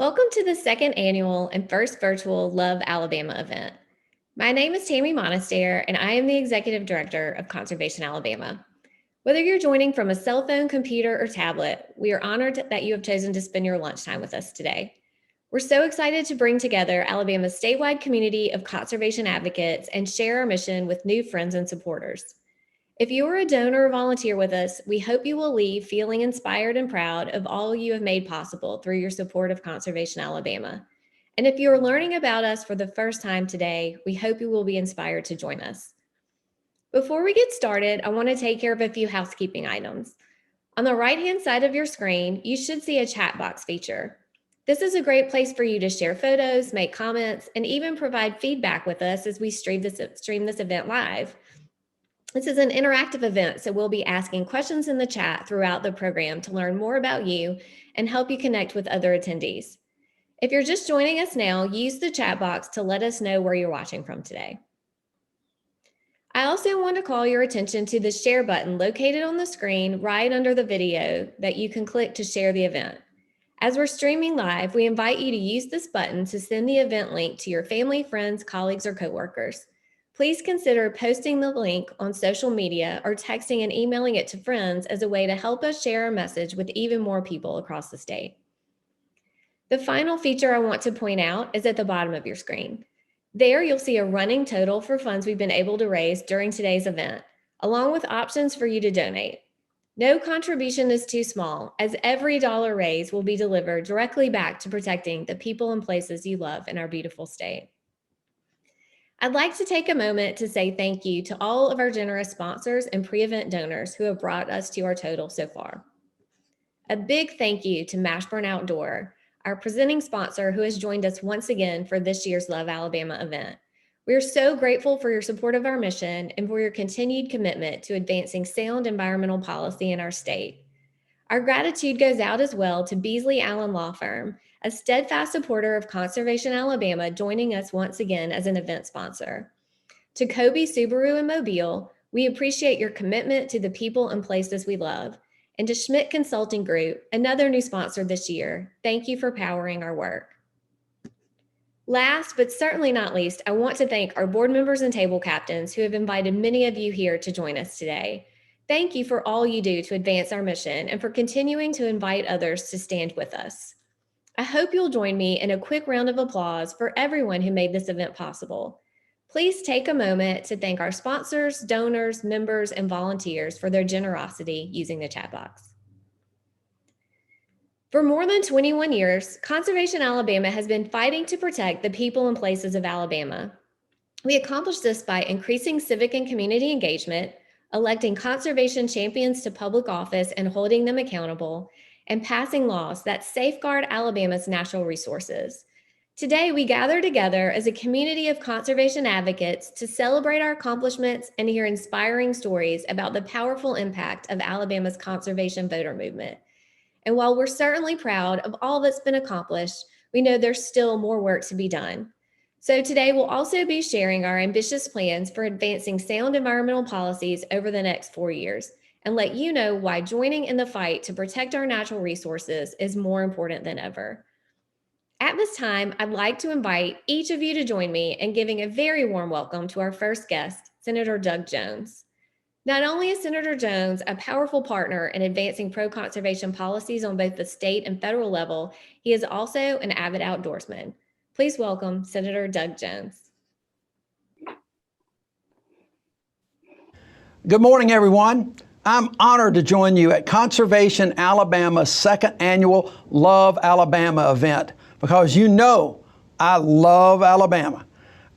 Welcome to the second annual and first virtual Love Alabama event. My name is Tammy Monaster, and I am the Executive Director of Conservation Alabama. Whether you're joining from a cell phone, computer, or tablet, we are honored that you have chosen to spend your lunchtime with us today. We're so excited to bring together Alabama's statewide community of conservation advocates and share our mission with new friends and supporters. If you are a donor or volunteer with us, we hope you will leave feeling inspired and proud of all you have made possible through your support of Conservation Alabama. And if you are learning about us for the first time today, we hope you will be inspired to join us. Before we get started, I want to take care of a few housekeeping items. On the right-hand side of your screen, you should see a chat box feature. This is a great place for you to share photos, make comments, and even provide feedback with us as we stream this event live. This is an interactive event, so we'll be asking questions in the chat throughout the program to learn more about you and help you connect with other attendees. If you're just joining us now, use the chat box to let us know where you're watching from today. I also want to call your attention to the share button located on the screen right under the video that you can click to share the event. As we're streaming live, we invite you to use this button to send the event link to your family, friends, colleagues, or coworkers. Please consider posting the link on social media or texting and emailing it to friends as a way to help us share our message with even more people across the state. The final feature I want to point out is at the bottom of your screen. There you'll see a running total for funds we've been able to raise during today's event, along with options for you to donate. No contribution is too small, as every dollar raised will be delivered directly back to protecting the people and places you love in our beautiful state. I'd like to take a moment to say thank you to all of our generous sponsors and pre-event donors who have brought us to our total so far. A big thank you to Mashburn Outdoor, our presenting sponsor who has joined us once again for this year's Love Alabama event. We are so grateful for your support of our mission and for your continued commitment to advancing sound environmental policy in our state. Our gratitude goes out as well to Beasley Allen Law Firm, a steadfast supporter of Conservation Alabama, joining us once again as an event sponsor. To Kobe Subaru in Mobile, we appreciate your commitment to the people and places we love. And to Schmidt Consulting Group, another new sponsor this year, thank you for powering our work. Last, but certainly not least, I want to thank our board members and table captains who have invited many of you here to join us today. Thank you for all you do to advance our mission and for continuing to invite others to stand with us. I hope you'll join me in a quick round of applause for everyone who made this event possible. Please take a moment to thank our sponsors, donors, members, and volunteers for their generosity using the chat box. For more than 21 years, Conservation Alabama has been fighting to protect the people and places of Alabama. We accomplished this by increasing civic and community engagement, electing conservation champions to public office and holding them accountable, and passing laws that safeguard Alabama's natural resources. Today, we gather together as a community of conservation advocates to celebrate our accomplishments and hear inspiring stories about the powerful impact of Alabama's conservation voter movement. And while we're certainly proud of all that's been accomplished, we know there's still more work to be done. So today we'll also be sharing our ambitious plans for advancing sound environmental policies over the next 4 years and let you know why joining in the fight to protect our natural resources is more important than ever. At this time, I'd like to invite each of you to join me in giving a very warm welcome to our first guest, Senator Doug Jones. Not only is Senator Jones a powerful partner in advancing pro-conservation policies on both the state and federal level, he is also an avid outdoorsman. Please welcome Senator Doug Jones. Good morning, everyone. I'm honored to join you at Conservation Alabama's second annual Love Alabama event because you know I love Alabama.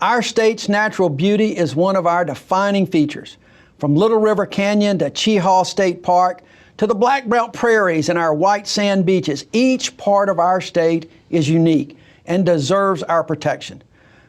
Our state's natural beauty is one of our defining features. From Little River Canyon to Cheahaw State Park to the Black Belt Prairies and our white sand beaches, each part of our state is unique and deserves our protection.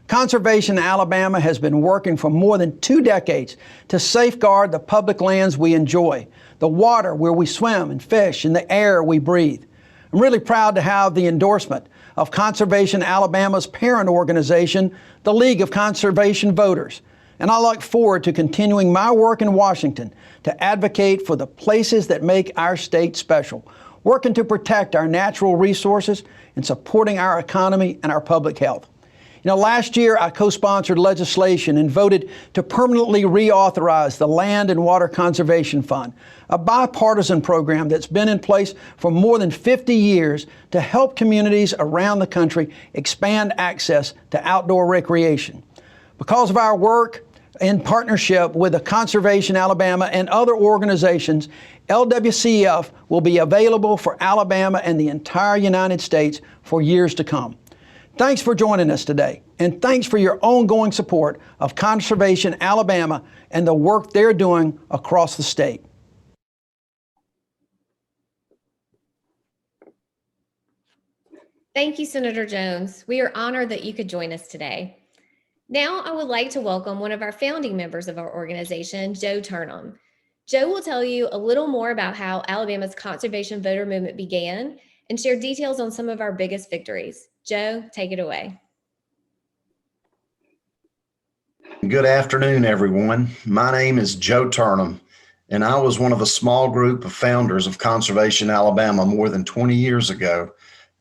Conservation Alabama has been working for more than 2 decades to safeguard the public lands we enjoy, the water where we swim and fish, and the air we breathe. I'm really proud to have the endorsement of Conservation Alabama's parent organization, the League of Conservation Voters. And I look forward to continuing my work in Washington to advocate for the places that make our state special, working to protect our natural resources and supporting our economy and our public health. You know, last year I co-sponsored legislation and voted to permanently reauthorize the Land and Water Conservation Fund, a bipartisan program that's been in place for more than 50 years to help communities around the country expand access to outdoor recreation. Because of our work in partnership with the Conservation Alabama and other organizations, LWCF will be available for Alabama and the entire United States for years to come. Thanks for joining us today, and thanks for your ongoing support of Conservation Alabama and the work they're doing across the state. Thank you, Senator Jones. We are honored that you could join us today. Now, I would like to welcome one of our founding members of our organization, Joe Turnum. Joe will tell you a little more about how Alabama's conservation voter movement began and share details on some of our biggest victories. Joe, take it away. Good afternoon, everyone. My name is Joe Turnum, and I was one of a small group of founders of Conservation Alabama more than 20 years ago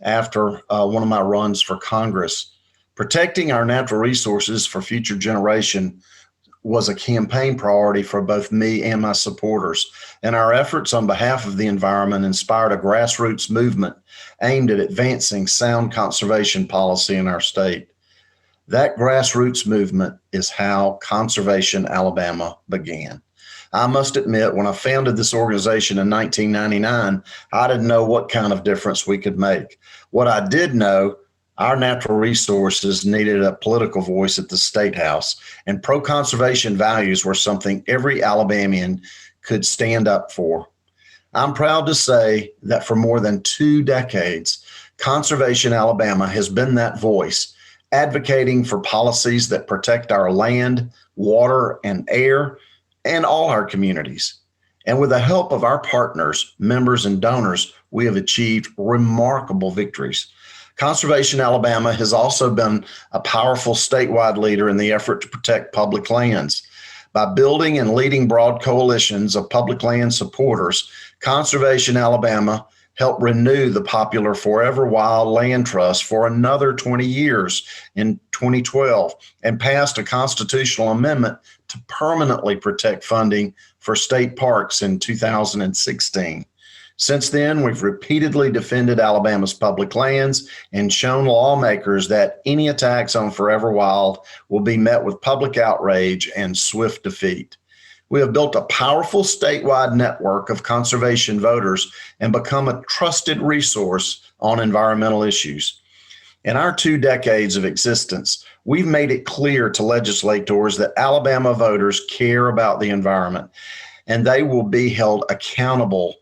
after one of my runs for Congress. Protecting our natural resources for future generation was a campaign priority for both me and my supporters, and our efforts on behalf of the environment inspired a grassroots movement aimed at advancing sound conservation policy in our state. That grassroots movement is how Conservation Alabama began. I must admit, when I founded this organization in 1999, I didn't know what kind of difference we could make. What I did know, our natural resources needed a political voice at the State House, and pro-conservation values were something every Alabamian could stand up for. I'm proud to say that for more than 2 decades, Conservation Alabama has been that voice, advocating for policies that protect our land, water, and air, and all our communities. And with the help of our partners, members, and donors, we have achieved remarkable victories. Conservation Alabama has also been a powerful statewide leader in the effort to protect public lands. By building and leading broad coalitions of public land supporters, Conservation Alabama helped renew the popular Forever Wild Land Trust for another 20 years in 2012 and passed a constitutional amendment to permanently protect funding for state parks in 2016. Since then, we've repeatedly defended Alabama's public lands and shown lawmakers that any attacks on Forever Wild will be met with public outrage and swift defeat. We have built a powerful statewide network of conservation voters and become a trusted resource on environmental issues. In our 2 decades of existence, we've made it clear to legislators that Alabama voters care about the environment, and they will be held accountable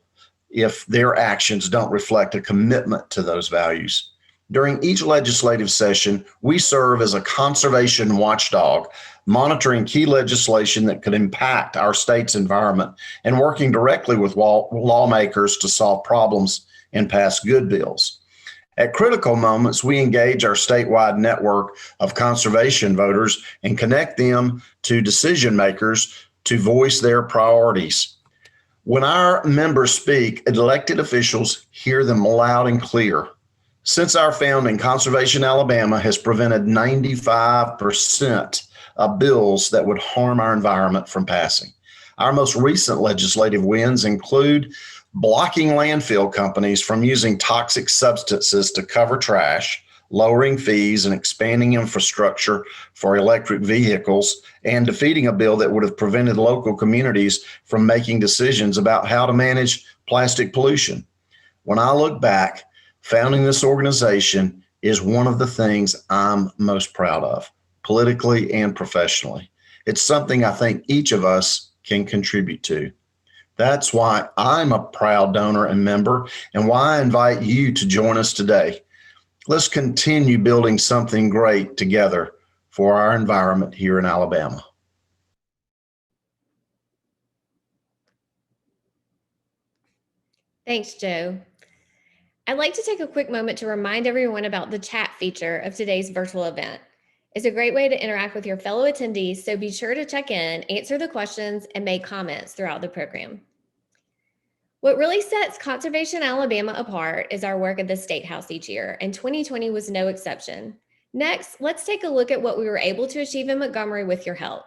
if their actions don't reflect a commitment to those values. During each legislative session, we serve as a conservation watchdog, monitoring key legislation that could impact our state's environment and working directly with lawmakers to solve problems and pass good bills. At critical moments, we engage our statewide network of conservation voters and connect them to decision makers to voice their priorities. When our members speak, elected officials hear them loud and clear. Since our founding, Conservation Alabama has prevented 95% of bills that would harm our environment from passing. Our most recent legislative wins include blocking landfill companies from using toxic substances to cover trash, lowering fees and expanding infrastructure for electric vehicles, and defeating a bill that would have prevented local communities from making decisions about how to manage plastic pollution. When I look back, founding this organization is one of the things I'm most proud of, politically and professionally. It's something I think each of us can contribute to. That's why I'm a proud donor and member, and why I invite you to join us today. Let's continue building something great together for our environment here in Alabama. Thanks, Joe. I'd like to take a quick moment to remind everyone about the chat feature of today's virtual event. It's a great way to interact with your fellow attendees, so be sure to check in, answer the questions, and make comments throughout the program. What really sets Conservation Alabama apart is our work at the State House each year, and 2020 was no exception. Next, let's take a look at what we were able to achieve in Montgomery with your help.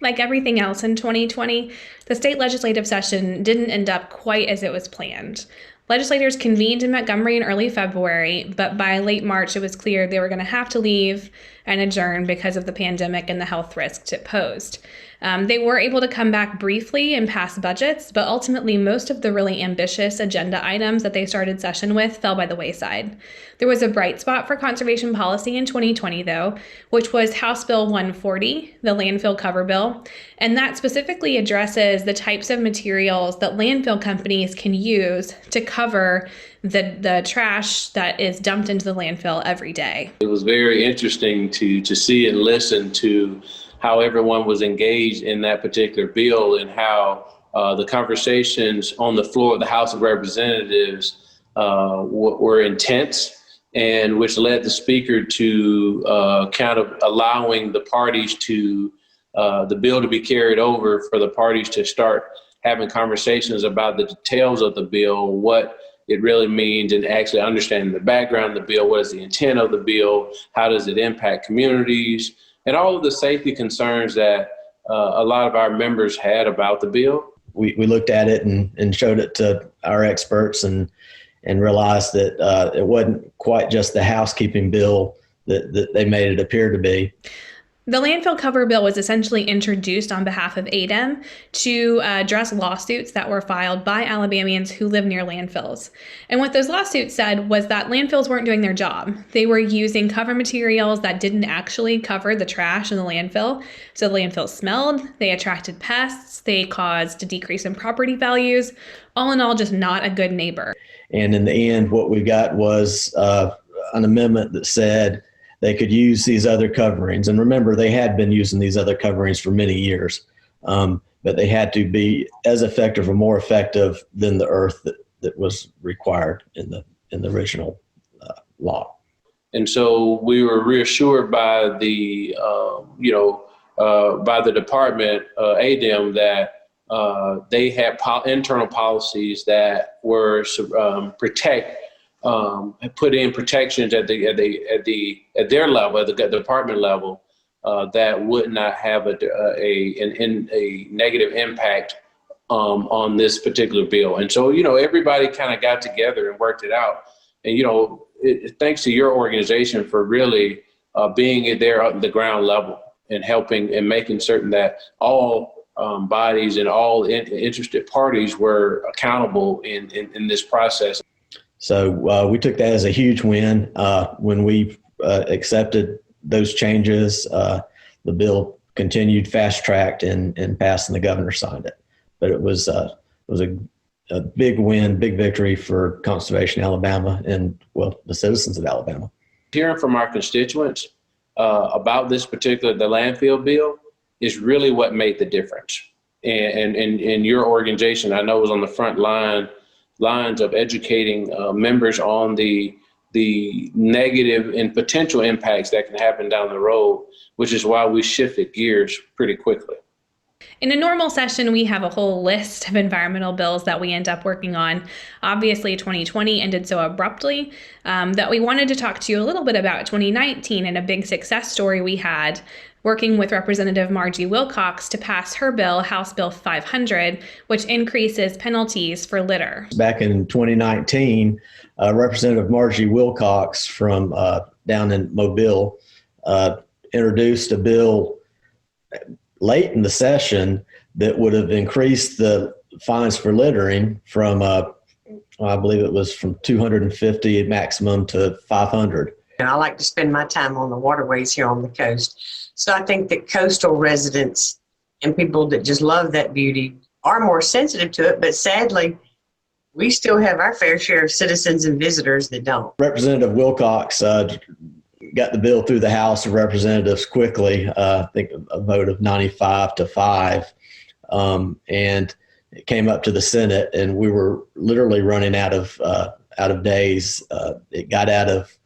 Like everything else in 2020, the state legislative session didn't end up quite as it was planned. Legislators convened in Montgomery in early February, but by late March, it was clear they were going to have to leave and adjourn because of the pandemic and the health risks it posed. They were able to come back briefly and pass budgets, but ultimately most of the really ambitious agenda items that they started session with fell by the wayside. There was a bright spot for conservation policy in 2020, though, which was House Bill 140, the landfill cover bill, and that specifically addresses the types of materials that landfill companies can use to cover the trash that is dumped into the landfill every day. It was very interesting to see and listen to how everyone was engaged in that particular bill and how the conversations on the floor of the House of Representatives were intense, and which led the speaker to kind of allowing the parties to the bill to be carried over for the parties to start having conversations about the details of the bill, what it really means, and actually understanding the background of the bill, what is the intent of the bill, how does it impact communities, and all of the safety concerns that a lot of our members had about the bill. We looked at it and showed it to our experts and realized that it wasn't quite just the housekeeping bill that they made it appear to be. The landfill cover bill was essentially introduced on behalf of ADEM to address lawsuits that were filed by Alabamians who live near landfills. And what those lawsuits said was that landfills weren't doing their job. They were using cover materials that didn't actually cover the trash in the landfill. So the landfill smelled, they attracted pests, they caused a decrease in property values. All in all, just not a good neighbor. And in the end, what we got was an amendment that said they could use these other coverings. And remember, they had been using these other coverings for many years, but they had to be as effective or more effective than the earth that was required in the original law. And so we were reassured by the, by the department, ADEM, that they had internal policies that were put in protections at their level, at the department level, that would not have a negative impact on this particular bill. And so, everybody kind of got together and worked it out. And, thanks to your organization for really being there at the ground level and helping and making certain that all bodies and all interested parties were accountable in this process. So we took that as a huge win. When we accepted those changes, the bill continued fast-tracked and passed, and the governor signed it. But it was a big win, big victory for Conservation Alabama and, the citizens of Alabama. Hearing from our constituents about this the landfill bill is really what made the difference. And your organization, I know, was on the front lines of educating members on the negative and potential impacts that can happen down the road, which is why we shifted gears pretty quickly. In a normal session, we have a whole list of environmental bills that we end up working on. Obviously, 2020 ended so abruptly that we wanted to talk to you a little bit about 2019 and a big success story we had working with Representative Margie Wilcox to pass her bill, House Bill 500, which increases penalties for litter. Back in 2019, Representative Margie Wilcox from down in Mobile introduced a bill late in the session that would have increased the fines for littering from, I believe it was from 250 maximum to 500. And I like to spend my time on the waterways here on the coast. So I think that coastal residents and people that just love that beauty are more sensitive to it. But sadly, we still have our fair share of citizens and visitors that don't. Representative Wilcox got the bill through the House of Representatives quickly, I think a vote of 95-5. And it came up to the Senate, and we were literally running out of days. It got out of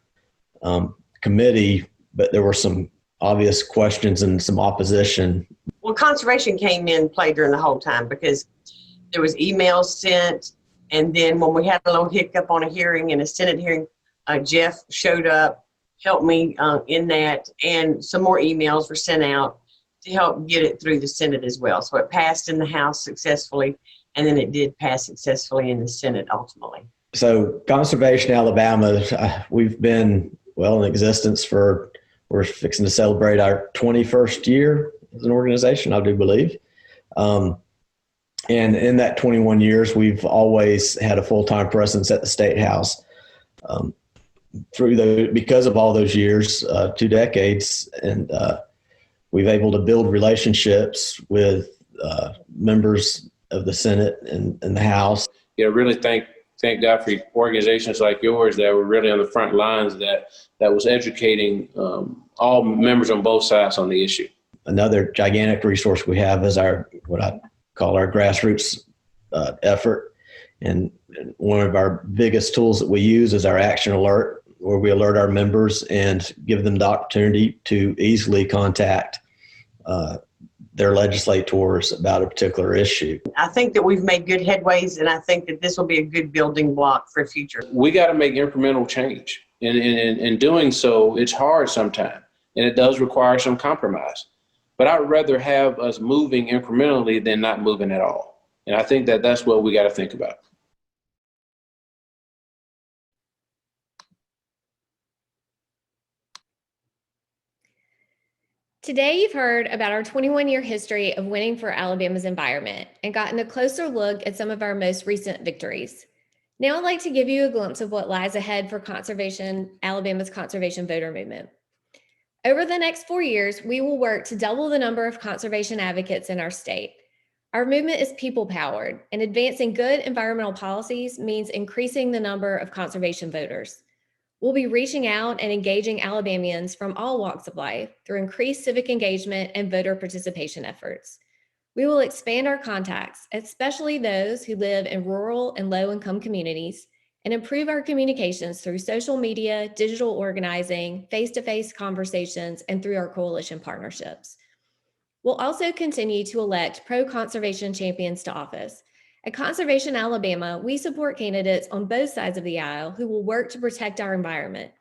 committee, but there were some obvious questions and some opposition. Well, conservation came in play during the whole time because there was emails sent. And then when we had a little hiccup on a hearing, in a Senate hearing, Jeff showed up, helped me in that, and some more emails were sent out to help get it through the Senate as well. So it passed in the House successfully, and then it did pass successfully in the Senate ultimately. So Conservation Alabama, we've been, in existence we're fixing to celebrate our 21st year as an organization, I do believe. And in that 21 years, we've always had a full-time presence at the State House. Because of all those years, 2 decades, and we've able to build relationships with members of the Senate and the House. Yeah, really thank God for organizations like yours that were really on the front lines that was educating all members on both sides on the issue. Another gigantic resource we have is what I call our Grassroots Effort. And one of our biggest tools that we use is our action alert, where we alert our members and give them the opportunity to easily contact their legislators about a particular issue. I think that we've made good headways, and I think that this will be a good building block for future. We got to make incremental change. And in doing so, it's hard sometimes, and it does require some compromise. But I'd rather have us moving incrementally than not moving at all. And I think that's what we got to think about. Today, you've heard about our 21-year history of winning for Alabama's environment and gotten a closer look at some of our most recent victories. Now I'd like to give you a glimpse of what lies ahead for Alabama's conservation voter movement. Over the next 4 years, we will work to double the number of conservation advocates in our state. Our movement is people-powered, and advancing good environmental policies means increasing the number of conservation voters. We'll be reaching out and engaging Alabamians from all walks of life through increased civic engagement and voter participation efforts. We will expand our contacts, especially those who live in rural and low-income communities, and improve our communications through social media, digital organizing, face-to-face conversations, and through our coalition partnerships. We'll also continue to elect pro-conservation champions to office. At Conservation Alabama, we support candidates on both sides of the aisle who will work to protect our environment.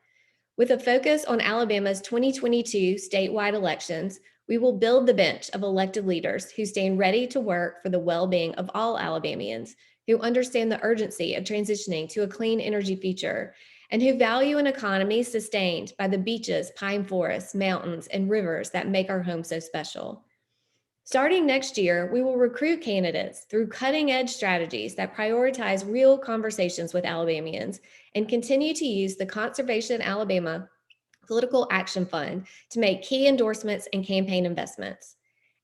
With a focus on Alabama's 2022 statewide elections, we will build the bench of elected leaders who stand ready to work for the well-being of all Alabamians, who understand the urgency of transitioning to a clean energy future, and who value an economy sustained by the beaches, pine forests, mountains, and rivers that make our home so special. Starting next year, we will recruit candidates through cutting-edge strategies that prioritize real conversations with Alabamians and continue to use the Conservation Alabama Political Action Fund to make key endorsements and campaign investments.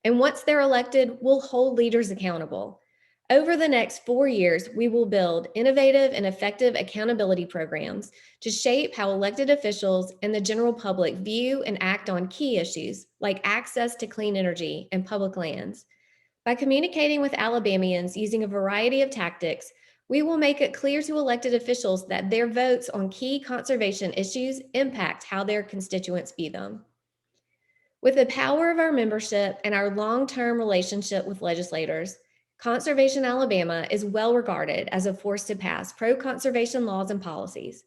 And once they're elected, we'll hold leaders accountable. Over the next 4 years, we will build innovative and effective accountability programs to shape how elected officials and the general public view and act on key issues like access to clean energy and public lands. By communicating with Alabamians using a variety of tactics, we will make it clear to elected officials that their votes on key conservation issues impact how their constituents view them. With the power of our membership and our long-term relationship with legislators, Conservation Alabama is well regarded as a force to pass pro-conservation laws and policies.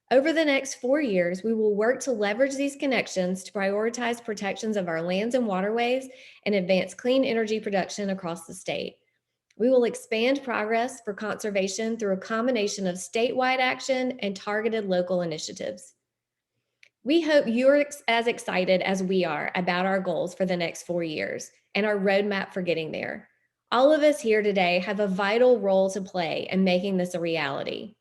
Over the next 4 years, we will work to leverage these connections to prioritize protections of our lands and waterways and advance clean energy production across the state. We will expand progress for conservation through a combination of statewide action and targeted local initiatives. We hope you're as excited as we are about our goals for the next 4 years and our roadmap for getting there. All of us here today have a vital role to play in making this a reality.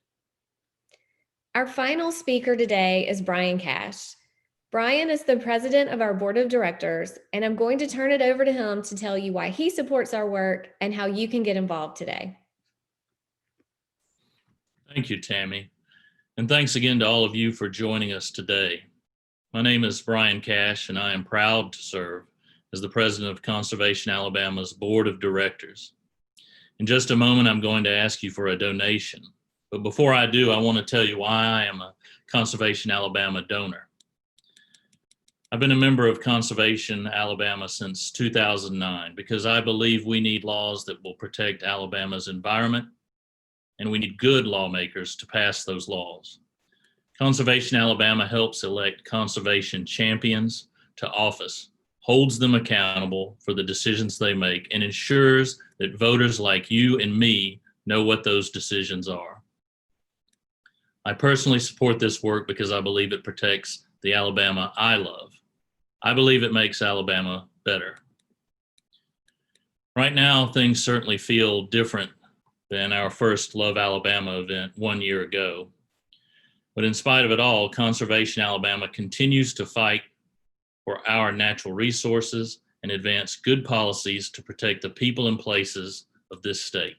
Our final speaker today is Brian Cash. Brian is the president of our board of directors, and I'm going to turn it over to him to tell you why he supports our work and how you can get involved today. Thank you, Tammy. And thanks again to all of you for joining us today. My name is Brian Cash, and I am proud to serve as the president of Conservation Alabama's board of directors. In just a moment, I'm going to ask you for a donation. But before I do, I want to tell you why I am a Conservation Alabama donor. I've been a member of Conservation Alabama since 2009 because I believe we need laws that will protect Alabama's environment, and we need good lawmakers to pass those laws. Conservation Alabama helps elect conservation champions to office, holds them accountable for the decisions they make, and ensures that voters like you and me know what those decisions are. I personally support this work because I believe it protects the Alabama I love. I believe it makes Alabama better. Right now, things certainly feel different than our first Love Alabama event 1 year ago. But in spite of it all, Conservation Alabama continues to fight for our natural resources and advance good policies to protect the people and places of this state.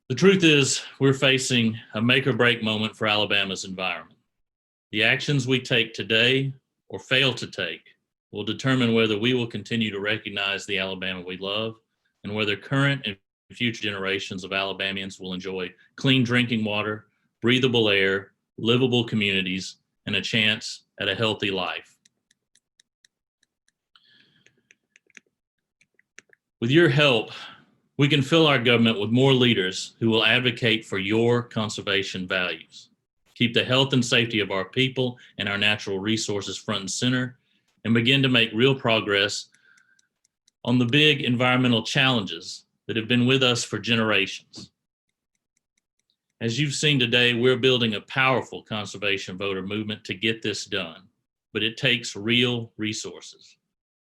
The truth is, we're facing a make or break moment for Alabama's environment. The actions we take today or fail to take will determine whether we will continue to recognize the Alabama we love and whether current and future generations of Alabamians will enjoy clean drinking water, breathable air, livable communities, and a chance at a healthy life. With your help, we can fill our government with more leaders who will advocate for your conservation values, keep the health and safety of our people and our natural resources front and center, and begin to make real progress on the big environmental challenges that have been with us for generations. As you've seen today, we're building a powerful conservation voter movement to get this done, but it takes real resources.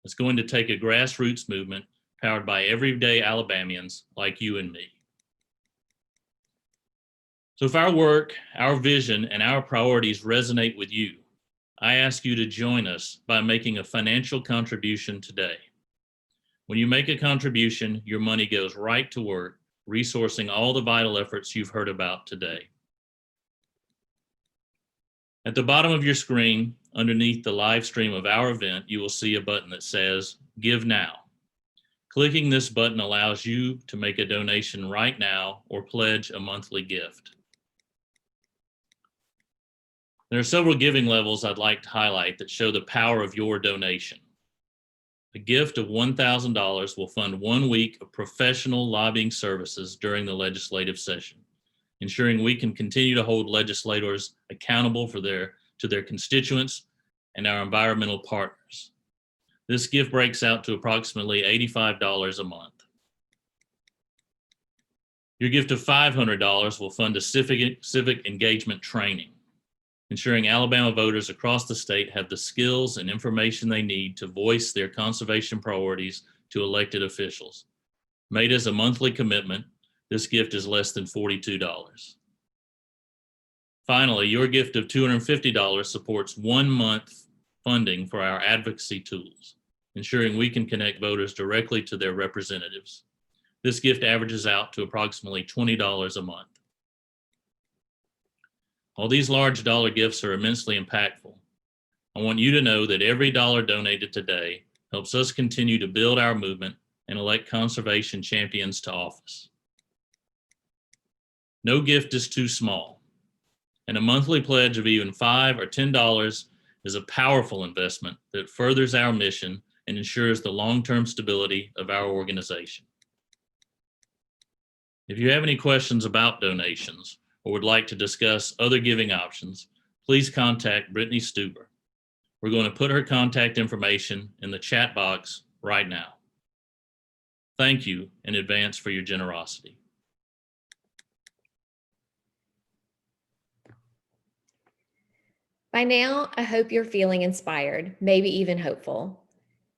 It's going to take a grassroots movement powered by everyday Alabamians like you and me. So if our work, our vision, and our priorities resonate with you, I ask you to join us by making a financial contribution today. When you make a contribution, your money goes right to work, resourcing all the vital efforts you've heard about today. At the bottom of your screen, underneath the live stream of our event, you will see a button that says, Give Now. Clicking this button allows you to make a donation right now or pledge a monthly gift. There are several giving levels I'd like to highlight that show the power of your donation. A gift of $1,000 will fund 1 week of professional lobbying services during the legislative session, ensuring we can continue to hold legislators accountable to their constituents and our environmental partners. This gift breaks out to approximately $85 a month. Your gift of $500 will fund a civic engagement training, ensuring Alabama voters across the state have the skills and information they need to voice their conservation priorities to elected officials. Made as a monthly commitment, this gift is less than $42. Finally, your gift of $250 supports 1 month funding for our advocacy tools, ensuring we can connect voters directly to their representatives. This gift averages out to approximately $20 a month. While these large dollar gifts are immensely impactful, I want you to know that every dollar donated today helps us continue to build our movement and elect conservation champions to office. No gift is too small, and a monthly pledge of even $5 or $10 is a powerful investment that furthers our mission and ensures the long-term stability of our organization. If you have any questions about donations or would like to discuss other giving options, please contact Brittany Stuber. We're going to put her contact information in the chat box right now. Thank you in advance for your generosity. By now, I hope you're feeling inspired, maybe even hopeful.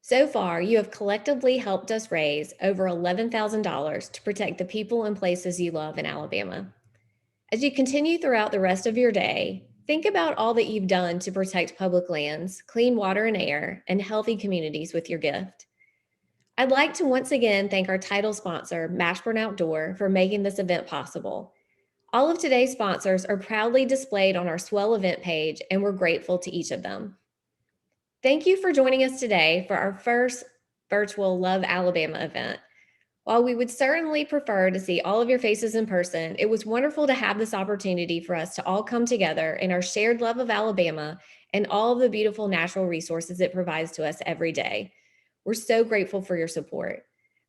So far, you have collectively helped us raise over $11,000 to protect the people and places you love in Alabama. As you continue throughout the rest of your day, think about all that you've done to protect public lands, clean water and air, and healthy communities with your gift. I'd like to once again thank our title sponsor, Mashburn Outdoor, for making this event possible. All of today's sponsors are proudly displayed on our Swell event page, and we're grateful to each of them. Thank you for joining us today for our first virtual Love Alabama event. While we would certainly prefer to see all of your faces in person, it was wonderful to have this opportunity for us to all come together in our shared love of Alabama and all of the beautiful natural resources it provides to us every day. We're so grateful for your support.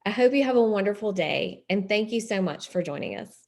I hope you have a wonderful day, and thank you so much for joining us.